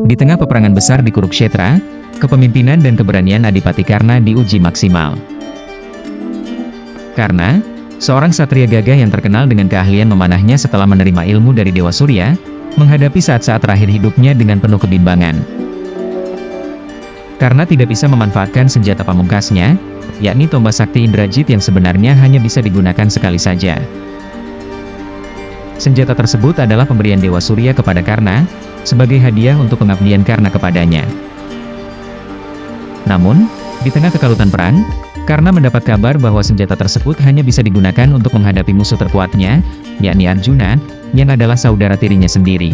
Di tengah peperangan besar di Kurukshetra, kepemimpinan dan keberanian Adipati Karna diuji maksimal. Karna, seorang satria gagah yang terkenal dengan keahlian memanahnya setelah menerima ilmu dari Dewa Surya, menghadapi saat-saat terakhir hidupnya dengan penuh kebimbangan. Karna tidak bisa memanfaatkan senjata pamungkasnya, yakni tombak sakti Indrajit yang sebenarnya hanya bisa digunakan sekali saja. Senjata tersebut adalah pemberian Dewa Surya kepada Karna, sebagai hadiah untuk pengabdian Karna kepadanya. Namun, di tengah kekalutan perang, Karna mendapat kabar bahwa senjata tersebut hanya bisa digunakan untuk menghadapi musuh terkuatnya, yakni Arjuna, yang adalah saudara tirinya sendiri.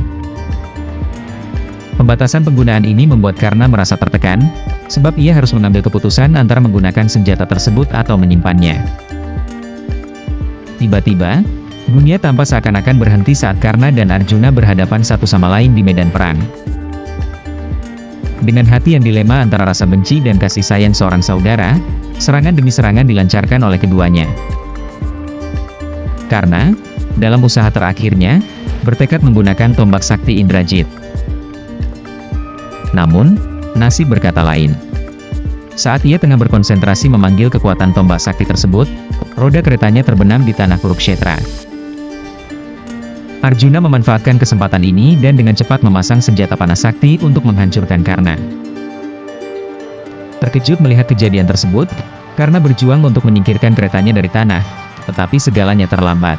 Pembatasan penggunaan ini membuat Karna merasa tertekan, sebab ia harus mengambil keputusan antara menggunakan senjata tersebut atau menyimpannya. Tiba-tiba, dunia tampak seakan-akan berhenti saat Karna dan Arjuna berhadapan satu sama lain di medan perang. Dengan hati yang dilema antara rasa benci dan kasih sayang seorang saudara, serangan demi serangan dilancarkan oleh keduanya. Karna, dalam usaha terakhirnya, bertekad menggunakan tombak sakti Indrajit. Namun, nasib berkata lain. Saat ia tengah berkonsentrasi memanggil kekuatan tombak sakti tersebut, roda keretanya terbenam di tanah Kurukshetra. Arjuna memanfaatkan kesempatan ini dan dengan cepat memasang senjata panah sakti untuk menghancurkan Karna. Terkejut melihat kejadian tersebut, Karna berjuang untuk menyingkirkan keretanya dari tanah, tetapi segalanya terlambat.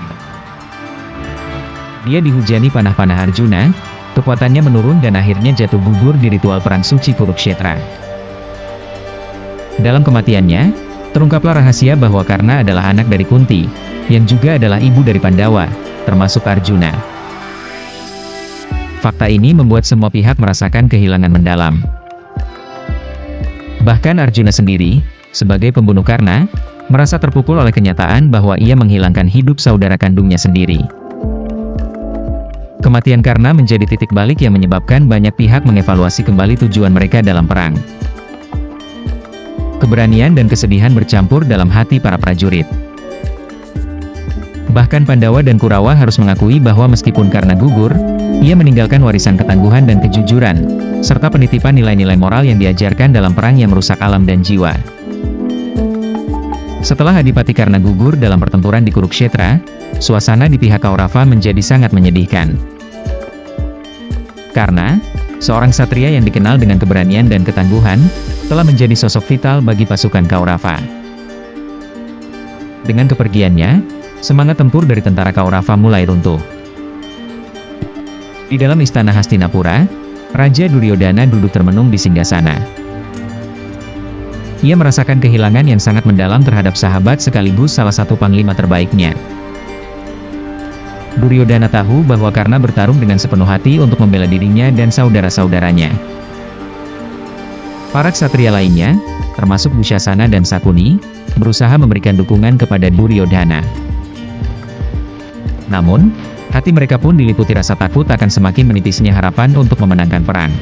Dia dihujani panah-panah Arjuna, kekuatannya menurun dan akhirnya jatuh gugur di ritual perang suci Kurukshetra. Dalam kematiannya, terungkaplah rahasia bahwa Karna adalah anak dari Kunti, yang juga adalah ibu dari Pandawa, termasuk Arjuna. Fakta ini membuat semua pihak merasakan kehilangan mendalam. Bahkan Arjuna sendiri, sebagai pembunuh Karna, merasa terpukul oleh kenyataan bahwa ia menghilangkan hidup saudara kandungnya sendiri. Kematian Karna menjadi titik balik yang menyebabkan banyak pihak mengevaluasi kembali tujuan mereka dalam perang. Keberanian dan kesedihan bercampur dalam hati para prajurit. Bahkan Pandawa dan Kurawa harus mengakui bahwa meskipun Karna gugur, ia meninggalkan warisan ketangguhan dan kejujuran, serta penitipan nilai-nilai moral yang diajarkan dalam perang yang merusak alam dan jiwa. Setelah Adipati Karna gugur dalam pertempuran di Kurukshetra, suasana di pihak Kaurava menjadi sangat menyedihkan. Karna, seorang satria yang dikenal dengan keberanian dan ketangguhan, telah menjadi sosok vital bagi pasukan Kaurava. Dengan kepergiannya, semangat tempur dari tentara Kaurava mulai runtuh. Di dalam istana Hastinapura, Raja Duryodhana duduk termenung di singgasana. Ia merasakan kehilangan yang sangat mendalam terhadap sahabat sekaligus salah satu panglima terbaiknya. Duryodhana tahu bahwa Karna bertarung dengan sepenuh hati untuk membela dirinya dan saudara-saudaranya. Para ksatria lainnya, termasuk Dusyasana dan Sakuni, berusaha memberikan dukungan kepada Duryodhana. Namun, hati mereka pun diliputi rasa takut akan semakin menipisnya harapan untuk memenangkan perang.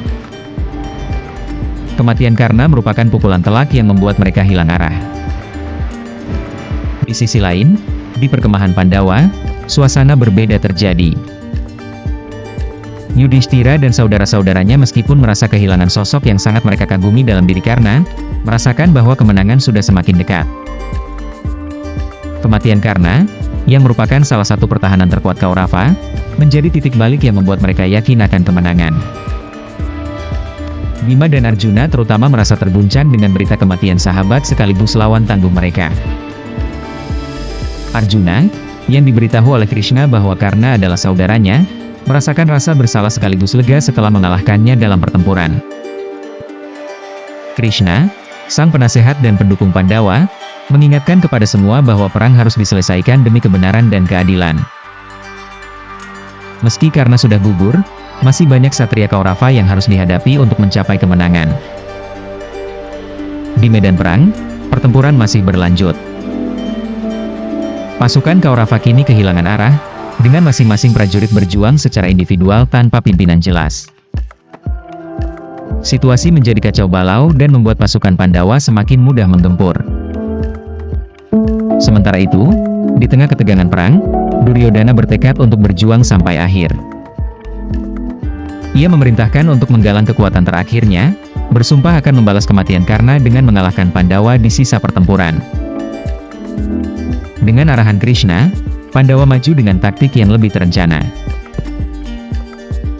Kematian Karna merupakan pukulan telak yang membuat mereka hilang arah. Di sisi lain, di perkemahan Pandawa, suasana berbeda terjadi. Yudhishthira dan saudara-saudaranya meskipun merasa kehilangan sosok yang sangat mereka kagumi dalam diri Karna, merasakan bahwa kemenangan sudah semakin dekat. Kematian Karna, yang merupakan salah satu pertahanan terkuat Kaurava, menjadi titik balik yang membuat mereka yakin akan kemenangan. Bima dan Arjuna terutama merasa terguncang dengan berita kematian sahabat sekaligus lawan tangguh mereka. Arjuna, yang diberitahu oleh Krishna bahwa Karna adalah saudaranya, merasakan rasa bersalah sekaligus lega setelah mengalahkannya dalam pertempuran. Krishna, sang penasehat dan pendukung Pandawa, mengingatkan kepada semua bahwa perang harus diselesaikan demi kebenaran dan keadilan. Meski Karna sudah gugur, masih banyak satria Kaurava yang harus dihadapi untuk mencapai kemenangan. Di medan perang, pertempuran masih berlanjut. Pasukan Kaurava kini kehilangan arah, dengan masing-masing prajurit berjuang secara individual tanpa pimpinan jelas. Situasi menjadi kacau balau dan membuat pasukan Pandawa semakin mudah menggempur. Sementara itu, di tengah ketegangan perang, Duryodhana bertekad untuk berjuang sampai akhir. Ia memerintahkan untuk menggalang kekuatan terakhirnya, bersumpah akan membalas kematian Karna dengan mengalahkan Pandawa di sisa pertempuran. Dengan arahan Krishna, Pandawa maju dengan taktik yang lebih terencana.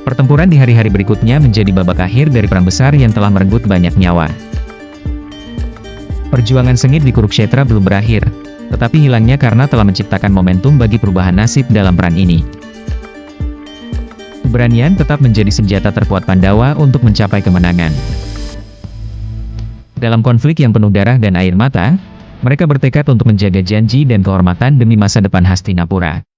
Pertempuran di hari-hari berikutnya menjadi babak akhir dari perang besar yang telah merenggut banyak nyawa. Perjuangan sengit di Kurukshetra belum berakhir, tetapi hilangnya Karna telah menciptakan momentum bagi perubahan nasib dalam perang ini. Keberanian tetap menjadi senjata terkuat Pandawa untuk mencapai kemenangan. Dalam konflik yang penuh darah dan air mata, mereka bertekad untuk menjaga janji dan kehormatan demi masa depan Hastinapura.